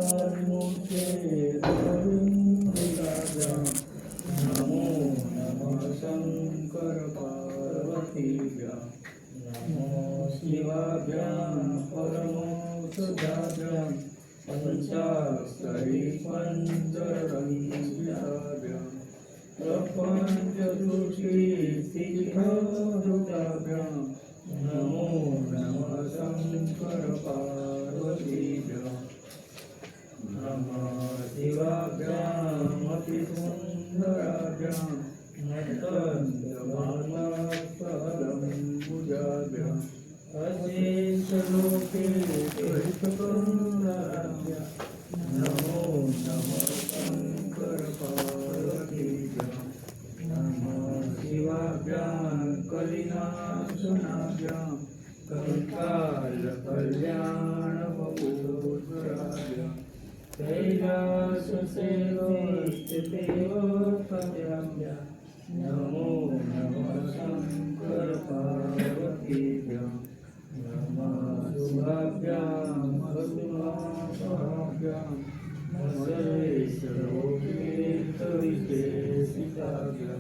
मूर्ते गोविन्दाभ्यां नमो नमः शंकर पार्वतीभ्यां नमो शिवाभ्यां परमोषधाभ्यां पंचाक्षरी पंचरंध्याभ्यां प्रपंचदुषी सिद्धाभ्यां नमो नमः शंकर पार्वतीभ्यां नमः शिवाभ्यां अतिसुन्दराभ्यां नतन्तमानसहदम्बुजाभ्यां अशेषलोके परितकरुणाभ्यां नमो नमः शंकर पार्वतीभ्यां नमः शिवाभ्यां कलिनाशनाभ्यां कंकालकल्याणवपुत्राभ्यां कैलाससेवस्थितेवताभ्यां नमो नमः शंकर पार्वतीभ्यां नमः शुभाभ्यां अशुभाभ्यां सर्वेश्वरोपेतविशेषिताभ्यां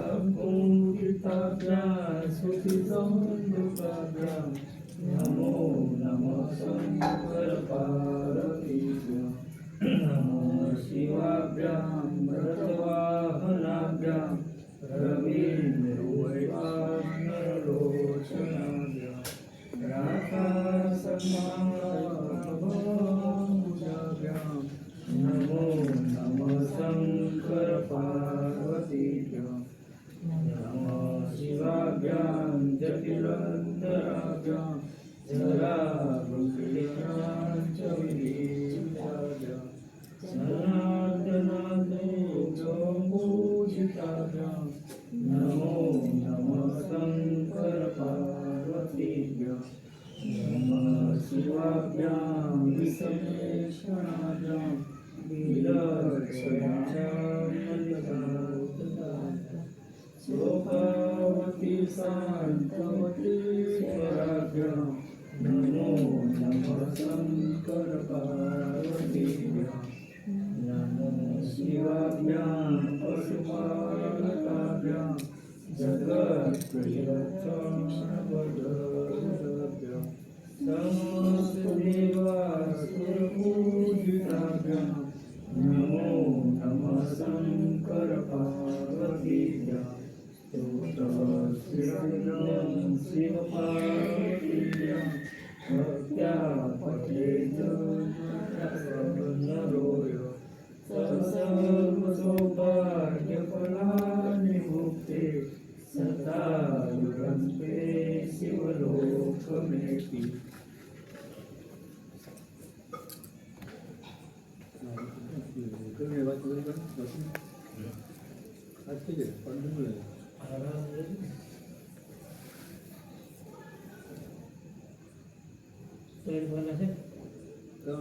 अकुण्ठिताभ्यां सुखिसंयुक्ताभ्यां नमो नमः शंकर पार्वतीभ्यां नमः शिवाभ्यां व्रतवाहनाभ्यां रवीन्द्रवैवानरलोचनाभ्यां राधासमाभ्यां नमो नमः शंकर पार्वतीभ्यां नमः शिवाभ्यां जटिलन्तराभ्यां जरावृत्तिभ्यां च विदीताभ्यां सनातनदेवपूजिताभ्यां नमो नमः शंकर पार्वतीभ्यां नमः शिवाभ्यां विषमेक्षणाभ्यां विलक्षणाभ्यां शोभावती शान्तवती स्वराभ्यां नमो नमः शंकर पार्वतीभ्यां नमो शिवाभ्यां पशुपालकाभ्यां जगत्प्रियक्षणवदभ्यां समस्तदेवासुरपूजिताभ्यां नमो नमः शंकर पार्वतीभ्यां स्तोत्रशिरं शिवपार्वतीभ्यां भक्त्या पठेत नरोय सर्वसौभाग्यफलानि भुक्ते सदा युरन्ते शिवलोकमेति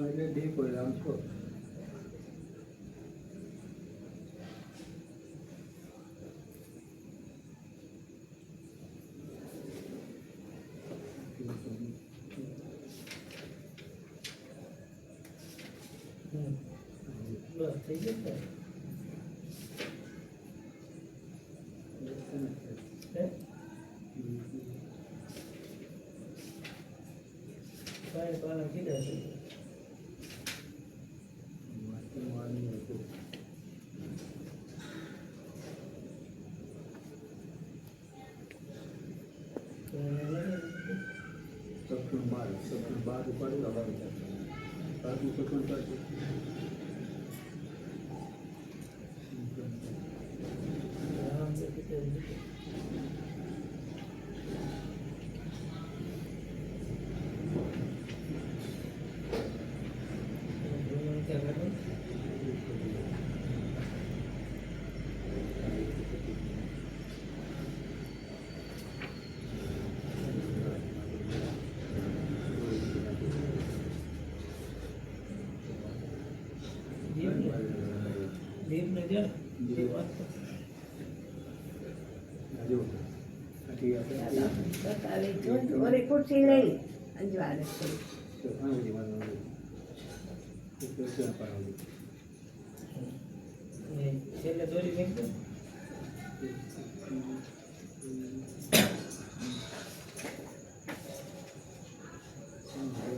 એટલે બે પ્રોગ્રામ છો બસ થઈ જશે પાલા કીધા છે સપનું બાદ ઉપાડી લગાવી બાજુ સપન કરશે તો ક્યાં પાડવાનું? છેલ્લે દોરી મેકજો.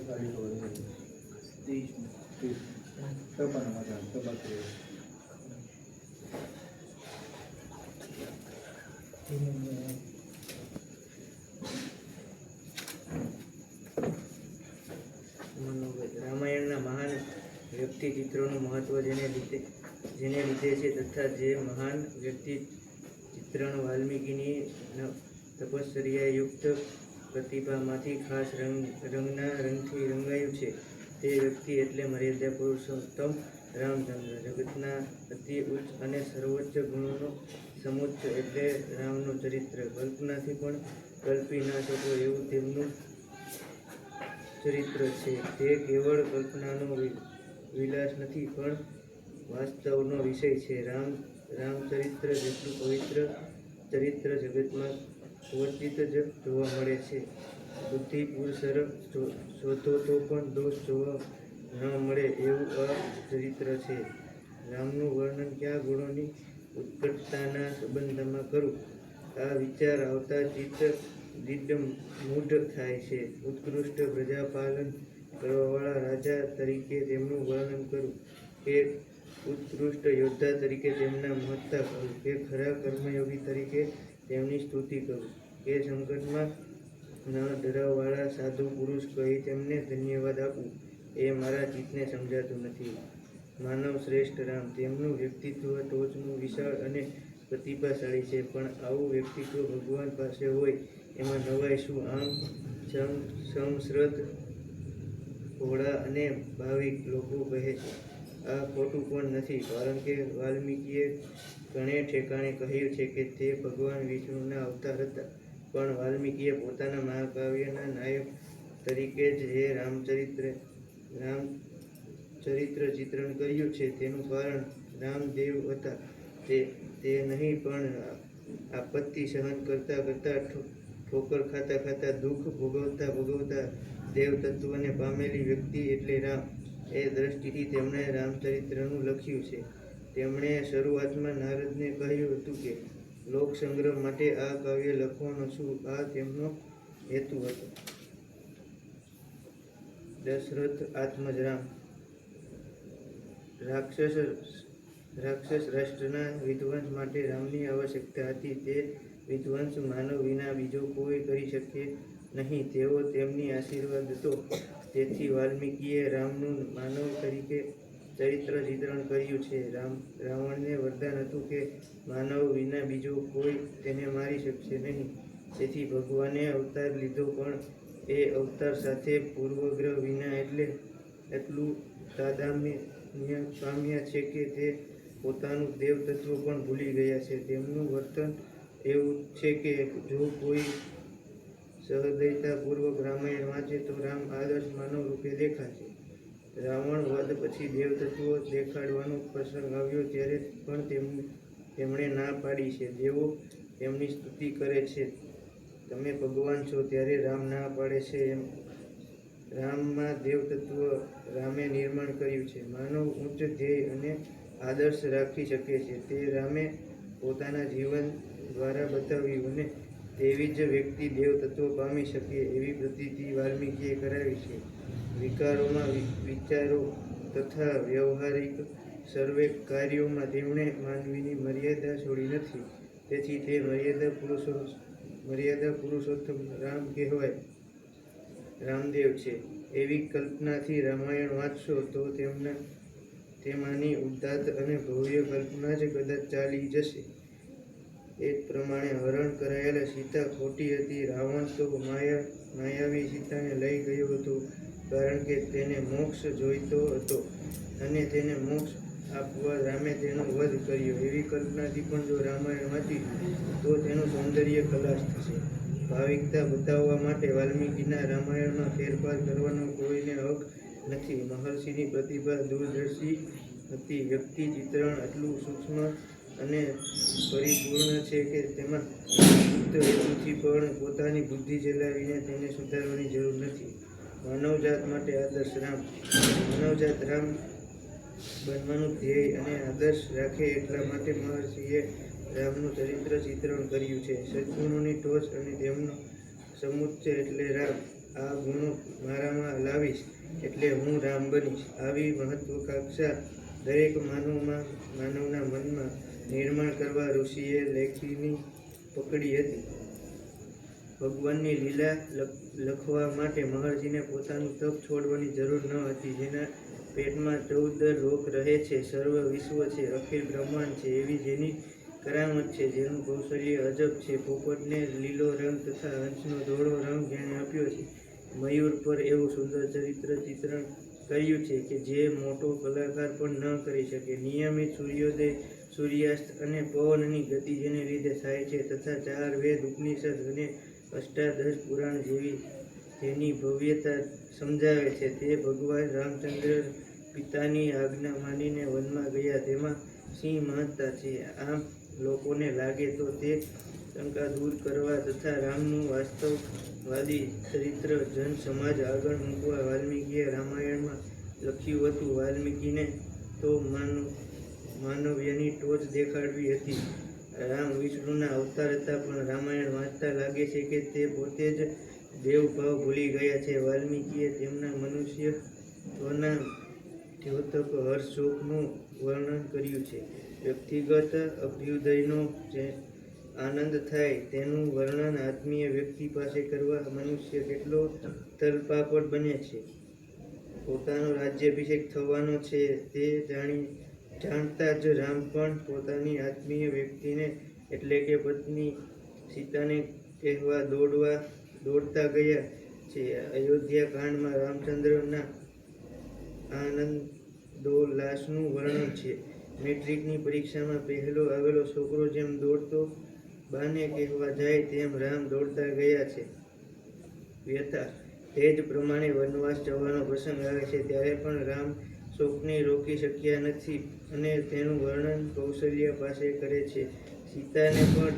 ગાડી તો વધે. 30. ટપાના માટે ટપા કરે. રામાયણના મહાન વ્યક્તિ ચિત્રોનું મહત્વ જેને લીધે છે તથા જે મહાન વ્યક્તિ ચિત્રણ વાલ્મીકીની તપશ્ચર્યાયુક્ત પ્રતિભામાંથી ખાસ રંગના રંગથી રંગાયું છે તે વ્યક્તિ એટલે મર્યાદા પુરુષોત્તમ રામચંદ્ર. જગતના અતિ ઉચ્ચ અને સર્વોચ્ચ ગુણોનો સમુચ્ચ એટલે રામનું ચરિત્ર. કલ્પનાથી પણ કલ્પી ન શકો એવું તેમનું ચરિત્ર છે. તે કેવળ કલ્પનાનો વિલાસ નથી પણ વાસ્તવનો વિષય છે. રામચરિત્ર જેટલું પવિત્ર ચરિત્ર જગતમાં ક્વચિત જ જોવા મળે છે. બુદ્ધિપૂર્વક શોધો તો પણ દોષ જોવા ન મળે એવું આ ચરિત્ર છે. રામનું વર્ણન કયા ગુણોની ઉત્કટતાના સંબંધમાં કરું આ વિચાર આવતા ચિત્ત દિગ્મૂઢ થાય છે. ઉત્કૃષ્ટ પ્રજાપાલન કરવાવાળા રાજા તરીકે તેમનું વર્ણન કરું કે ઉત્કૃષ્ટ યોદ્ધા તરીકે તેમના મહત્તા કરું કે ખરા કર્મયોગી તરીકે તેમની સ્તુતિ કરું કે સંકટમાં ન ડરવાવાળા સાધુ પુરુષ કહી તેમને ધન્યવાદ આપું એ મારા ચિત્તને સમજાતું નથી. માનવ શ્રેષ્ઠ રામ તેમનું વ્યક્તિત્વ ટોચનું વિશાળ અને પ્રતિભાશાળી છે પણ આવું વ્યક્તિત્વ ભગવાન પાસે હોય એમાં નવાઈ શું? આમ સમશ્રદ્ધ ભોળા અને ભાવિક લોકો કહે છે આ ખોટું પણ નથી કારણ કે વાલ્મીકીએ ઘણે ઠેકાણે કહ્યું છે કે તે ભગવાન વિષ્ણુના અવતાર હતા. પણ વાલ્મીકીએ પોતાના મહાકાવ્યના નાયક તરીકે જે રામચરિત્ર ચિત્રણ કર્યું છે તેનું કારણ રામદેવ હતા તે નહીં પણ આપત્તિ સહન કરતા ઠોકર ખાતા દુઃખ ભોગવતા દેવતત્વને પામેલી વ્યક્તિ એટલે રામ. એ દ્રષ્ટિથી તેમણે રામચરિત્રનું લખ્યું છે. તેમણે શરૂઆતમાં નારદને કહ્યું હતું કે લોક સંગ્રહ માટે આ કાવ્ય લખવાનો છું. આ તેમનો હેતુ હતો. દશરથ આત્મજ રામ. રાક્ષસ રાષ્ટ્રના વિધ્વંસ માટે રામની આવશ્યકતા હતી. તે વિધ્વંસ માનવ વિના બીજો કોઈ કરી શકે નહીં તેવો તેમની આશીર્વાદ હતો. તેથી વાલ્મીકીએ રામનું માનવ તરીકે ચરિત્ર ચિત્રણ કર્યું છે. રાવણને વરદાન હતું કે માનવ વિના બીજો કોઈ તેને મારી શકશે નહીં. તેથી ભગવાને અવતાર લીધો પણ એ અવતાર સાથે પૂર્વગ્રહ વિના એટલું તાદાત્મ્ય પામ્યા છે કે તે પોતાનું દેવતત્વ પણ ભૂલી ગયા છે. તેમનું વર્તન એવું છે કે જો કોઈ સહૃદયતાપૂર્વક રામાયણ વાંચે તો રામ આદર્શ માનવ રૂપે દેખાશે. રાવણ વધ પછી દેવતત્વ દેખાડવાનો પ્રસંગ આવ્યો ત્યારે પણ તેમણે ના પાડી છે. જેઓ તેમની સ્તુતિ કરે છે તમે ભગવાન છો ત્યારે રામ ના પાડે છે એમ રામમાં દેવતત્વ રામે નિર્માણ કર્યું છે. માનવ ઉચ્ચ ધ્યેય અને આદર્શ રાખી શકે છે તે રામે પોતાના જીવન દ્વારા બતાવ્યું અને તેવી જ વ્યક્તિ દેવતત્વ પામી શકે એવી પ્રતીતિ વાલ્મીકીએ કરાવી છે. વિકારોમાં વિચારો તથા વ્યવહારિક સર્વે કાર્યોમાં તેમણે માનવીની મર્યાદા છોડી નથી. તેથી તે મર્યાદા પુરુષોત્તમ રામ કહેવાય રામદેવ છે. એવી કલ્પનાથી રામાયણ વાંચશો તો તેમાંની ઉદાત્ત અને ભવ્ય કલ્પના જ કદાચ ચાલી જશે. એ જ પ્રમાણે હરણ કરાયેલા સીતા ખોટી હતી. રાવણ તો માયાવી સીતાને લઈ ગયો હતો કારણ કે તેને મોક્ષ જોઈતો હતો અને તેને મોક્ષ આપવા રામે તેનો વધ કર્યો. એવી કલ્પનાથી પણ જો રામાયણ વાંચીશું તો તેનું સૌંદર્ય ખલાસ થશે. ભાવિકતા બતાવવા માટે વાલ્મીકીના રામાયણમાં ફેરફાર કરવાનો કોઈને હક નથી. મહર્ષિની પ્રતિભા દૂરદર્શી હતી. વ્યક્તિ ચિત્રણ આટલું સૂક્ષ્મ અને પરિપૂર્ણ છે કે તેમાં ગુપ્ત હેતુથી પણ પોતાની બુદ્ધિ ચલાવીને તેને સુધારવાની જરૂર નથી. માનવજાત માટે આદર્શ રામ. માનવજાત રામ બનવાનું ધ્યેય અને આદર્શ રાખે એટલા માટે મહર્ષિએ રામનું ચરિત્ર ચિત્રણ કર્યું છે. સદ્ગુણોની ટોચ અને તેમનો સમુચ્ચય એટલે રામ. આ ગુણો મારામાં લાવીશ એટલે હું રામ બનીશ. આવી મહત્વાકાંક્ષા દરેક માનવના મનમાં નિર્માણ કરવા ઋષિએ લેખીની પકડી હતી. ભગવાનની લીલા લખવા માટે મહર્ષિને પોતાનું તપ છોડવાની જરૂર ન હતી. જેના પેટમાં 14 લોક રહે છે, સર્વ વિશ્વ છે, અખિલ બ્રહ્માંડ છે, એવી જેની કરામત છે, જેનું કૌશલ્ય અજબ છે, પોપટને લીલો રંગ તથા હંસનો ધોળો રંગ જેણે આપ્યો છે, મયુર પર એવું સુંદર ચરિત્ર ચિત્રણ કર્યું છે કે જે મોટો કલાકાર પણ ન કરી શકે. નિયમિત સૂર્યોદય, સૂર્યાસ્ત અને પવનની ગતિ જેને લીધે થાય છે, તથા 4 વેદ, ઉપનિષદ અને અષ્ટાદશ પુરાણ જેની ભવ્યતા સમજાવે છે, તે ભગવાન રામચંદ્ર પિતાની આજ્ઞા માનીને વનમાં ગયા તેમાં શી મહત્તા છે. આમ લોકોને લાગે તો તે શંકા દૂર કરવા તથા રામનું વાસ્તવવાદી ચરિત્ર જન સમાજ આગળ મૂકવા વાલ્મીકીએ રામાયણમાં લખ્યું હતું. વાલ્મીકીને તો માનવ્યની ટોચ દેખાડવી હતી. રામ વિષ્ણુના અવતાર હતા, પણ રામાયણ વાંચતા લાગે છે કે તે પોતે જ દેવભાવ ભૂલી ગયા છે. વાલ્મીકીએ તેમના મનુષ્યત્વના દ્યોતક હર્ષ શોકનું વર્ણન કર્યું છે. વ્યક્તિગત અભ્યુદયનો જે આનંદ થાય તેનું વર્ણન આત્મીય વ્યક્તિ પાસે કરવા મનુષ્ય કેટલો તલપાપડ બને છે. પોતાનો રાજ્યાભિષેક થવાનો છે તે જાણતા જ રામ પણ પોતાની આત્મીય વ્યક્તિને એટલે કે પત્ની સીતાને કહેવા દોડતા ગયા છે. અયોધ્યા કાંડમાં રામચંદ્રના આનંદોલ્લાસનું વર્ણન છે. મેટ્રિકની પરીક્ષામાં પહેલો આવેલો છોકરો જેમ દોડતો બાને કહેવા જાય તેમ રામ દોડતા ગયા છે. વ્યથા તે જ પ્રમાણે વનવાસ જવાનો પ્રસંગ આવે છે ત્યારે પણ રામ શોકને રોકી શક્યા નથી અને તેનું વર્ણન કૌશલ્ય પાસે કરે છે. સીતાને પણ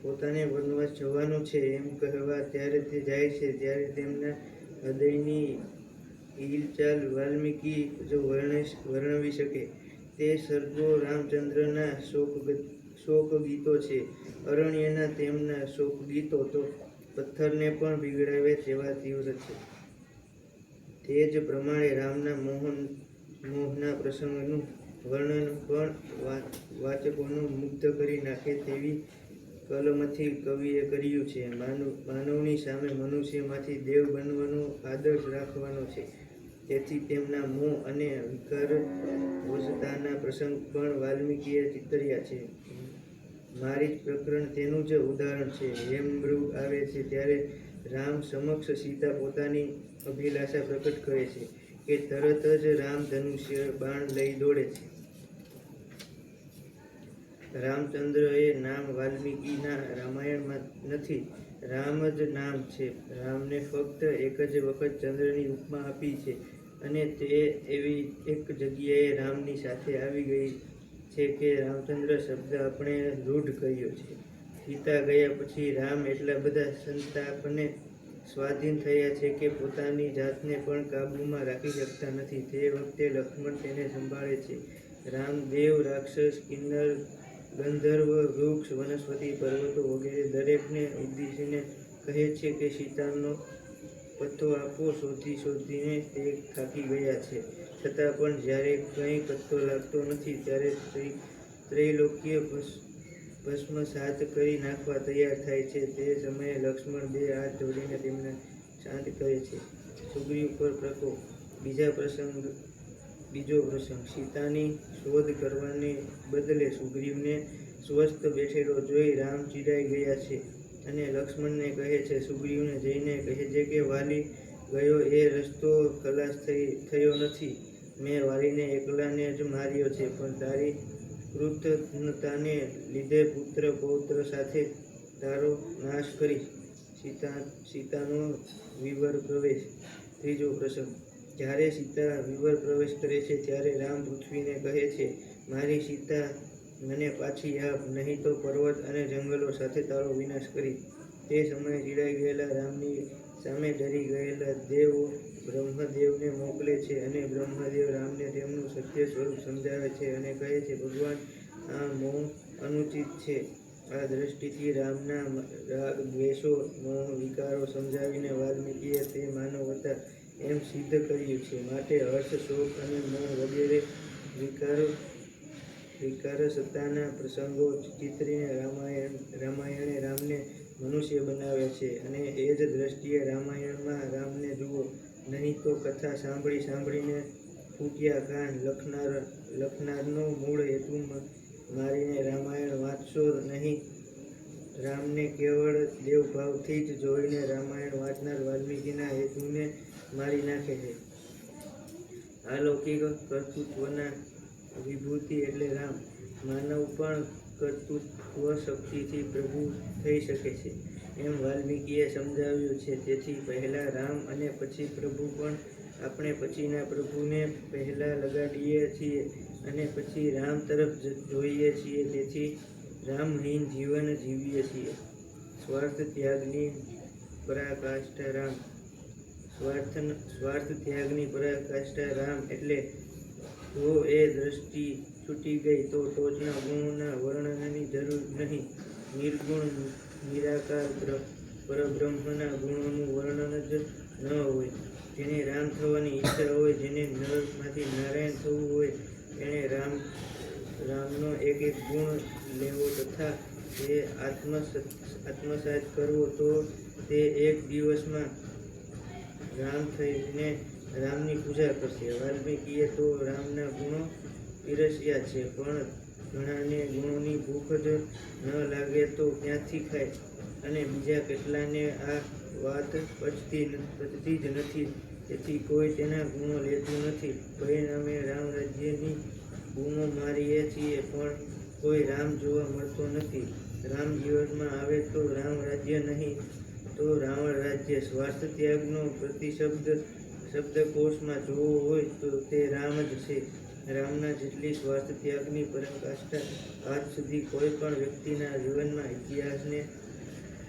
પોતાને વનવાસ જવાનું છે એમ કહેવા ત્યારે તે જાય છે, ત્યારે તેમના હૃદયની હિલચાલ વાલ્મીકી જો વર્ણવી શકે. તે સર્ગો રામચંદ્રના શોકગીતો છે. અરણ્યના તેમના શોકગીતો તો પથ્થરને પણ પીગળાવે તેવા તીવ્ર છે. તે જ પ્રમાણે રામના મોહના પ્રસંગનું વર્ણન પણ વાચકોને મુગ્ધ કરી નાખે તેવી કલમથી કવિએ કર્યું છે. માનવની સામે મનુષ્યમાંથી દેવ બનવાનો આદર્શ રાખવાનો છે, તેથી તેમના મોહ અને વિકારવશતાના પ્રસંગ પણ વાલ્મીકીએ ચિતર્યા છે. મારીચ પ્રકરણ તેનું જ ઉદાહરણ છે. યમમૃગ આવે છે ત્યારે રામ સમક્ષ સીતા પોતાની અભિલાષા પ્રકટ કરે છે કે તરત જ રામ ધનુષ્ય બાણ લઈ દોડે છે. રામચંદ્ર એ નામ વાલ્મીકીના રામાયણમાં નથી, રામ જ નામ છે. રામને ફક્ત એક જ વખત ચંદ્રની ઉપમા આપી છે અને તે એવી એક જગ્યાએ રામની સાથે આવી ગઈ છે કે રામચંદ્ર શબ્દ આપણે રૂઢ કર્યો છે. સીતા ગયા પછી રામ એટલા બધા સંતાપને સ્વાધીન થયા છે કે પોતાની જાતને પણ કાબૂમાં રાખી શકતા નથી. તે વખતે લક્ષ્મણ તેને સંભાળે છે. રામ દેવ, રાક્ષસ, કિન્નર, ગંધર્વ, વૃક્ષ, વનસ્પતિ, પર્વતો વગેરે દરેકને ઉદ્દેશીને કહે છે કે સીતાનો પત્તો આપો. શોધીને તે થાકી ગયા છે, છતાં પણ જ્યારે કંઈ પત્તો લાગતો નથી ત્યારે ત્રૈલોક્ય ભસ્મસાત કરી નાખવા તૈયાર થાય છે. તે સમયે લક્ષ્મણ 2 હાથ જોડીને તેમને શાંત કરે છે. સુગ્રીવ પર પ્રકોપ. બીજો પ્રસંગ. સીતાની શોધ કરવાને બદલે સુગ્રીવને સ્વસ્થ બેઠેલો જોઈ રામ ચીડાઈ ગયા છે અને લક્ષ્મણને કહે છે, સુગ્રીવને જઈને કહેજે કે વાલી ગયો એ રસ્તો ખલાસ થયો નથી. મેં વાલીને એકલાને જ માર્યો છે, પણ તારી કૃતજ્ઞતાને લીધે પુત્ર પૌત્ર સાથે તારો નાશ કરીશ. સીતાનો વિવર પ્રવેશ. ત્રીજો પ્રસંગ. જ્યારે સીતા વિવર પ્રવેશ કરે છે ત્યારે રામ પૃથ્વીને કહે છે, મારી સીતા મને પાછી આપ, નહીં તો પર્વત અને જંગલો સાથે તારો વિનાશ કરીશ. તે સમયે ચીડાઈ ગયેલા રામની સામે ડરી ગયેલા દેવો બ્રહ્મદેવને મોકલે છે અને બ્રહ્મદેવ રામને તેમનું સત્ય સ્વરૂપ સમજાવે છે અને કહે છે, ભગવાન, આ મોહ અનુચિત છે. આ દ્રષ્ટિથી રામના રાગ, દ્વેષો, મોહ, વિકારો સમજાવીને વાલ્મીકીએ તે માનવ હતા એમ સિદ્ધ કર્યું છે. માટે હર્ષ, શોક અને મોહ વગેરે વિકાર સત્તાના પ્રસંગો ચિતરીને રામાયણે રામને મનુષ્ય બનાવ્યા છે. અને એ જ દ્રષ્ટિએ રામાયણમાં રામને જુઓ, નહીં તો કથા સાંભળીને ફૂટ્યા કાન. લખનારનો મૂળ હેતુ મારીને રામાયણ વાંચશો નહીં. રામને કેવળ દેવભાવથી જ જોઈને રામાયણ વાંચનાર વાલ્મીકીના હેતુને મારી નાખે છે. અલૌકિક કર્તૃત્વના વિભૂતિ એટલે રામ. માનવ પણ કર્તૃત્વ શક્તિથી પ્રભુ થઈ શકે છે એમ વાલ્મીકીએ સમજાવ્યું છે. તેથી પહેલા રામ અને પછી પ્રભુ, પણ આપણે પછીના પ્રભુને પહેલા લગાડીએ છીએ અને પછી રામ તરફ જોઈએ છીએ. તેથી રામહીન જીવન જીવીએ છીએ. સ્વાર્થ ત્યાગની પરાકાષ્ઠા રામ. સ્વાર્થ ત્યાગની પરાકાષ્ઠા રામ એટલે જો એ દ્રષ્ટિ છૂટી ગઈ તો ટોચના ગુણોના વર્ણનની જરૂર નહીં. નિર્ગુણ નિરાકાર પરબ્રહ્મના ગુણોનું વર્ણન જ ન હોય. જેને રામ થવાની ઈચ્છા હોય, જેને નરમાંથી નારાયણ થવું હોય, તેણે રામનો એક એક ગુણ લેવો તથા તે આત્મસાત કરવો, તો તે એક દિવસમાં રામ થઈને રામની પૂજા કરશે. વાલ્મીકીએ તો રામના ગુણો પીરસ્યા છે, પણ ઘણાને ગુણોની ભૂખ જ ન લાગે તો ક્યાંથી ખાય? અને બીજા કેટલાને આ વાત પચતી જ નથી. તેથી કોઈ તેના ગુણો લેતું નથી. પરિણામે રામ રાજ્યની બૂમો મારીએ છીએ, પણ કોઈ રામ જોવા મળતો નથી. રામ જીવનમાં આવે તો રામ રાજ્ય નહીં તો રાવણ રાજ્ય. સ્વાર્થ ત્યાગનો શબ્દકોશમાં જોવો હોય તો તે રામ જ છે. રામના જેટલી સ્વાર્થ ત્યાગની પરાકાષ્ઠા આજ સુધી કોઈ પણ વ્યક્તિના જીવનમાં ઇતિહાસને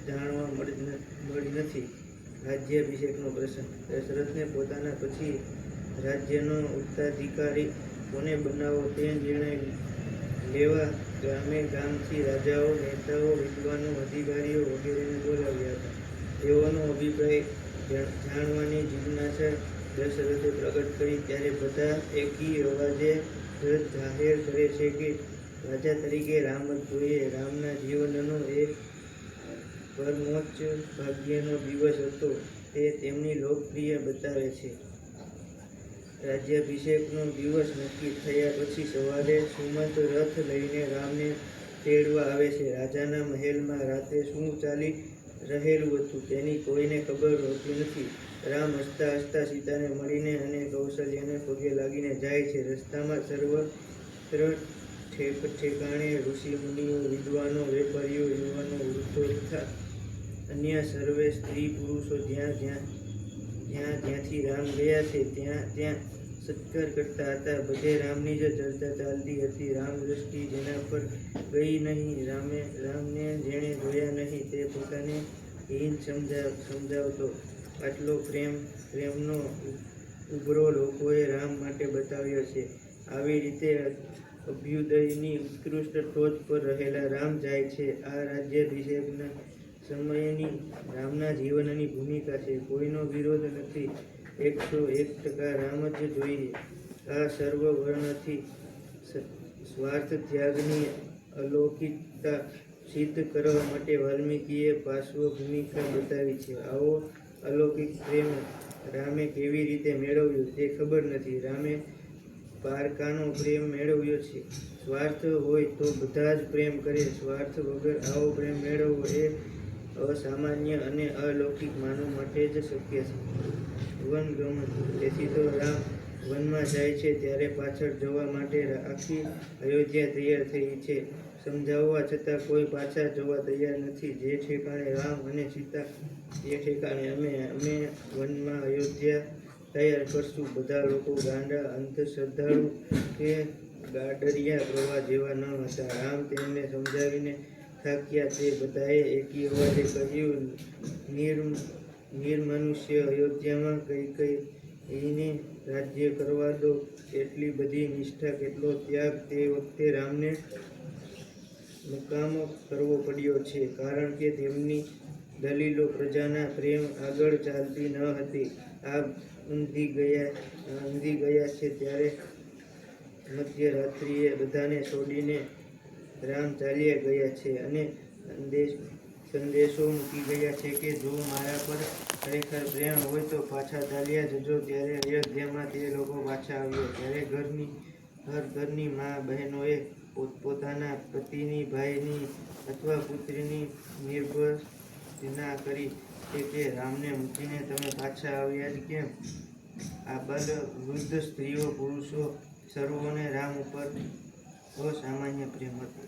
જાણવા મળી નથી. રાજ્યાભિષેકનો પ્રસંગ. દશરથને પોતાના પછી રાજ્યનો ઉત્તરાધિકારી કોને બનાવવો તે નિર્ણય લેવા ગામથી રાજાઓ, નેતાઓ, વિદ્વાનો, અધિકારીઓ વગેરેને બોલાવ્યા હતા. તેઓનો અભિપ્રાય જાણવાની જિજ્ઞાસા દશરથે પ્રગટ કરી. ત્યારે બધા એકી અવાજે જાહેર કરે છે કે રાજા તરીકે રામ જ જોઈએ. રામના જીવનનો એક પરમોચ્ચ ભાગ્યનો દિવસ હતો તે તેમની લોકપ્રિય બતાવે છે. રાજ્યાભિષેકનો દિવસ નક્કી થયા પછી સવારે સુમંત રથ લઈને રામને તેડવા આવે છે. રાજાના મહેલમાં રાતે શું ચાલી રહેલું હતું તેની કોઈને ખબર હોતી નથી. રામ હસતા હસતા સીતાને મળીને અને કૌશલ્યાને પગે લાગીને જાય છે. રસ્તામાં સર્વત્ર ઠેકાણે ઋષિમુનિઓ, વિદ્વાનો, વેપારીઓ, યુવાનો, વૃદ્ધો તથા અન્ય સર્વે સ્ત્રી પુરુષો જ્યાંથી રામ ગયા છે ત્યાં સત્કાર કરતા હતા. બધે રામની જ ચર્ચા ચાલતી હતી. રામ દ્રષ્ટિ જેના પર ગઈ નહીં, રામને જેણે જોયા નહીં તે પોતાને હીન સમજાવતો. આટલો પ્રેમનો ઉભરો લોકોએ રામ માટે બતાવ્યો છે. આવી રીતે અભ્યુદયની ઉત્કૃષ્ટ ટોચ પર રહેલા રામ જાય છે. આ રાજ્યાભિષેકના સમયની રામના જીવનની ભૂમિકા છે. કોઈનો વિરોધ નથી. 101% રામ જ જોઈએ. આ સર્વ વર્ણથી સ્વાર્થ ત્યાગની અલૌકિકતા સિદ્ધ કરવા માટે વાલ્મીકીએ પાર્શ્વ ભૂમિકા બતાવી છે. આવો અલૌકિક પ્રેમ રામે કેવી રીતે મેળવ્યો તે ખબર નથી. રામે પારકાનો પ્રેમ મેળવ્યો છે. સ્વાર્થ હોય તો બધા જ પ્રેમ કરે. સ્વાર્થ વગર આવો પ્રેમ મેળવવો એ અસામાન્ય અને અલૌકિક માનવ માટે જ શક્ય છે. વનગમન. તેથી તો રામ વનમાં જાય છે ત્યારે પાછળ જવા માટે આખી અયોધ્યા તૈયાર થઈ છે. સમજાવવા છતાં કોઈ પાછા જવા તૈયાર નથી. જે ઠેકાણે રામ અને સીતા તે ઠેકાણે અમે વનમાં અયોધ્યા તૈયાર કરશું. બધા લોકો ગાંડા, અંધશ્રદ્ધાળુ કે ગાડરિયા પ્રવાહ જેવા ન હતા. રામ તેમને સમજાવીને થાક્યા. તે બધાએ એકી અવાજે કહ્યું, નિર્મનુષ્ય અયોધ્યામાં એને રાજ્ય કરવા દો. એટલી બધી નિષ્ઠા, કેટલો ત્યાગ તે વખતે રામને મુકામ કરવો પડ્યો છે, કારણ કે તેમની દલીલો પ્રજાના પ્રેમ આગળ ચાલતી ન હતી. આ ઊંધી ગયા છે ત્યારે મધ્યરાત્રિએ બધાને છોડીને રામ ચાલ્યા ગયા છે અને સંદેશો મૂકી ગયા છે કે જો મારા પર ખરેખર પ્રેમ હોય તો પાછા ચાલ્યા જજો. ત્યારે અયોધ્યામાં તે લોકો પાછા આવ્યા. ત્યારે હર ઘરની મા બહેનોએ પોતાના પતિની, ભાઈની અથવા પુત્રીની નિર્ભરના કરી છે કે રામને મૂકીને તમે પાછા આવ્યા જ કેમ? આ બાલ, વૃદ્ધ, સ્ત્રીઓ, પુરુષો સર્વોને રામ ઉપર અસામાન્ય પ્રેમ હતો.